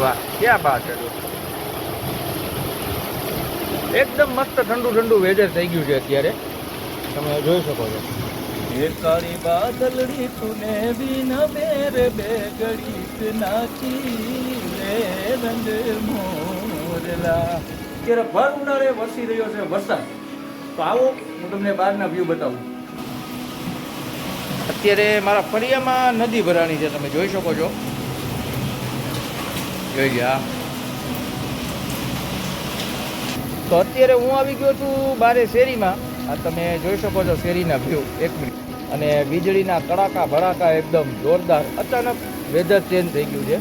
વાહ ક્યાં બાત છે દોસ્તો, એકદમ મસ્ત ઠંડુ ઠંડુ વેધર થઈ ગયું છે અત્યારે, તમે જોઈ શકો છો। એ કાળી બાદલડી તુને બિન મેરે બેગડીક નાચી લે રંગ મોરલા। અત્યારે ભર ઉનાળે વરસી રહ્યો છે વરસાદ, તો આવો હું તમને બહારના વ્યૂ બતાવું। અત્યારે મારા ફળિયામાં નદી ભરાણી છે, તમે જોઈ શકો છો, જોઈ ગયા। તો અત્યારે હું આવી ગયો છું બારે શેરીમાં, આ તમે જોઈ શકો છો શેરીના વ્યૂ, 1 મિનિટ। અને વીજળીના કડાકા ભડાકા એકદમ જોરદાર, અચાનક વેધર ચેન્જ થઈ ગયું છે,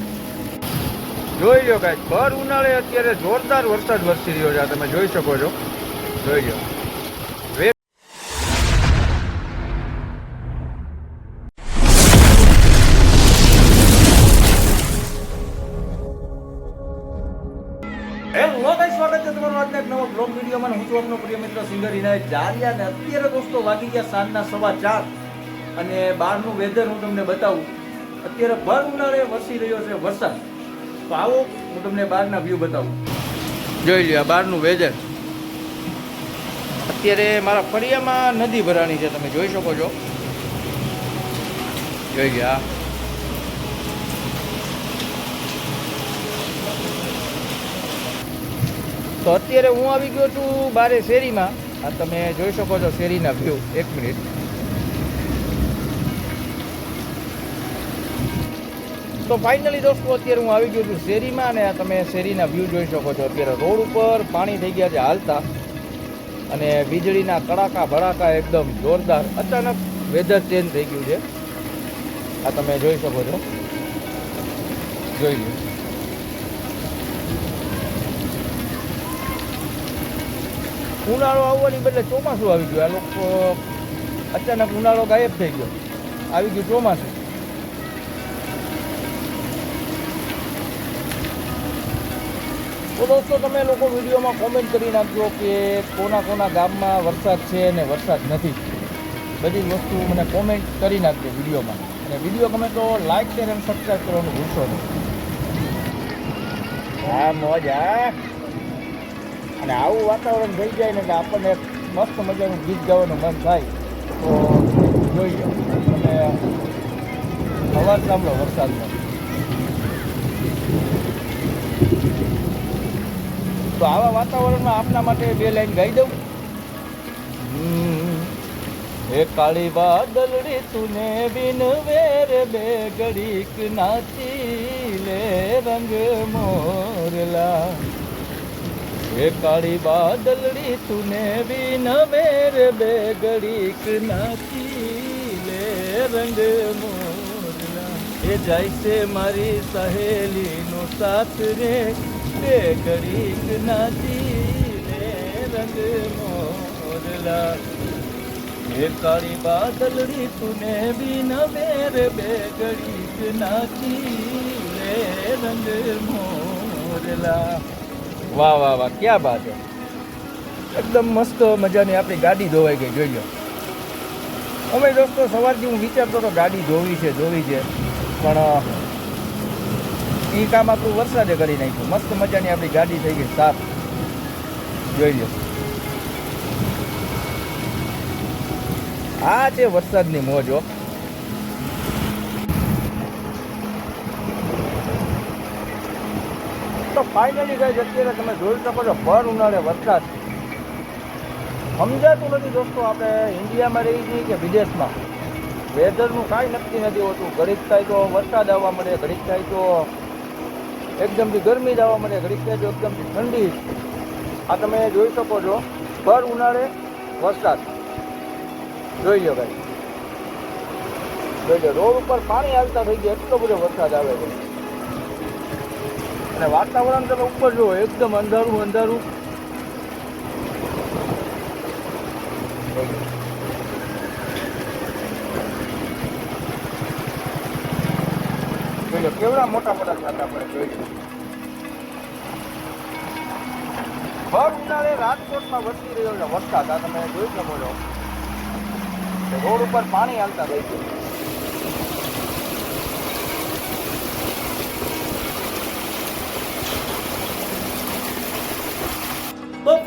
જોઈ લો ગાઈસ। ભર ઉનાળે અત્યારે જોરદાર વરસાદ વરસી રહ્યો છે, તમે જોઈ શકો છો, જોઈ લો। હેલો ગાઈસ, સ્વાગત છે તમારું આજના એક નવા બ્લોગ વિડીયોમાં। હું છું આપનો પ્રિય મિત્ર સિંગર ઇનાયત જારિયા, ને અત્યારે દોસ્તો વાગી ગયા સાંજના 4:15 અને બહારનું વેધર હું તમને બતાવું। અત્યારે ભર ઉનાળે વરસી રહ્યો છે વરસાદ, તો આવો હું તમને બહારના વ્યૂ બતાવું, જોઈ લો બહારનું વેધર। અત્યારે મારા ફળિયામાં નદી ભરાણી છે, તમે જોઈ શકો છો, જોઈ ગયા। તો અત્યારે હું આવી ગયો છું બારે શેરીમાં, આ તમે જોઈ શકો છો શેરીના વ્યૂ, 1 મિનિટ। તો ફાઇનલી દોસ્તો અત્યારે હું આવી ગયો છું શેરીમાં, અને આ તમે શેરીના વ્યૂ જોઈ શકો છો। અત્યારે રોડ ઉપર પાણી થઈ ગયા છે હાલતા, અને વીજળીના કડાકા ભડાકા એકદમ જોરદાર, અચાનક વેધર ચેન્જ થઈ ગયું છે, આ તમે જોઈ શકો છો, જોઈ લો। ઉનાળો આવવાની બદલે ચોમાસું આવી ગયું, આ લોકો અચાનક ઉનાળો ગાયબ થઈ ગયો, આવી ગયું ચોમાસું। તો દોસ્તો તમે લોકો વિડીયોમાં કોમેન્ટ કરી નાખજો કે કોના કોના ગામમાં વરસાદ છે અને વરસાદ નથી, બધી વસ્તુ મને કોમેન્ટ કરી નાખજો વિડીયોમાં, અને વિડીયો ગમે તો લાઈક શેર અને સબસ્ક્રાઈબ કરવાનું ભૂલશો નહીં। હા મોજ હા, અને આવું વાતાવરણ થઈ જાય ને કે આપણને મસ્ત મજાનું ગીત ગાવાનું મન થાય, તો જોઈએ તમે અવાજ સાંભળો વરસાદનો। તો આવા વાતાવરણમાં આપના માટે 2 લાઈન ગાઈ દઉં। એ કાળી બાદલડી તુને બિન વેર બે ઘડીક નાચી લે રંગ મોરલા। એ કાળી બાદલડી તુને બિન વેર બે ઘડીક નાચી લે રંગ મોરલા। એ જાય છે મારી સહેલીનો સાથ રે, બે ઘડીક નાચી લે રંગ મોરલા। એ કાળી બાદલડી તુને બિન વેર બે ઘડીક નાચી લે રંગ મોરલા। વાહ વાહ વાહ, ક્યાં બાત છે, એકદમ મસ્ત મજાની આપણી ગાડી ધોવાઈ ગઈ, જોઈ લો। અમે દોસ્તો સવારથી હું વિચારતો હતો ગાડી ધોવી છે, પણ એ કામ આપણું વરસાદે કરી નાખ્યું, મસ્ત મજાની આપણી ગાડી થઈ ગઈ સાફ, જોઈ લો। આ છે વરસાદની મોજો। તો ફાઇનલી ગાઈસ અત્યારે તમે જોઈ શકો છો ભર ઉનાળે વરસાદ, સમજાતું નથી દોસ્તો આપણે ઇન્ડિયામાં રહી છીએ કે વિદેશમાં, વેધરનું કાંઈ નક્કી નથી હોતું। ઘડીક થાય તો વરસાદ આવવા મળે, ઘડીક થાય તો એકદમથી ગરમી જ આવવા મળે, ઘડીક થાય તો એકદમથી ઠંડી, આ તમે જોઈ શકો છો ભર ઉનાળે વરસાદ, જોઈ લો ભાઈ, જોઈ લો। રોડ ઉપર પાણી હાલતા થઈ ગયા, એટલો બધો વરસાદ આવે છે, અને વાતાવરણ તમે ઉપર જુઓ એકદમ અંધારું અંધારું, જોઈ લો કેવડા મોટા મોટા છાંટા પડે, જોઈ લો। ભર ઉનાળે રાજકોટમાં વરસી રહ્યો છે વરસાદ, આ તમે જોઈ શકો છો, રોડ ઉપર પાણી હાલતા થઈ ગયું।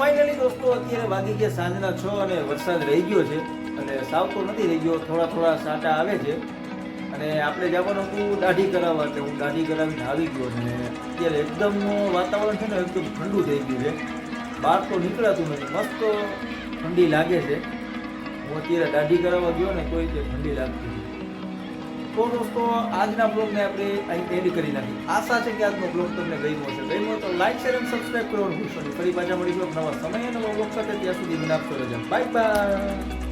ફાઇનલી દોસ્તો અત્યારે વાગી ગયા સાંજના 6 અને વરસાદ રહી ગયો છે અને સાવ તો નથી રહી ગયો, થોડા થોડા સાટા આવે છે અને આપણે જવાનું હતું દાઢી કરાવવા, એટલે હું દાઢી કરાવીને આવી ગયો અને અત્યારે એકદમ વાતાવરણ છે ને એકદમ ઠંડુ થઈ ગયું છે, બહાર તો નીકળાતું નથી, મસ્ત ઠંડી લાગે છે. હું અત્યારે દાઢી કરાવવા ગયો ને તોય તે ઠંડી લાગતી હતી. તો દોસ્તો આજના બ્લોગને આપણે અહીં એન્ડ કરી નાખી. આશા છે કે આજનો બ્લોગ તમને ગમ્યો હશે. ગમ્યો તો લાઈક શેર અને સબસ્ક્રાઈબ કરવાનું ભૂલશો નહીં. ફરી પાછા મળીશું નવા સમયે નવા બ્લોગ સાથે. ત્યાં સુધી મને આપશો રજા. Bye bye.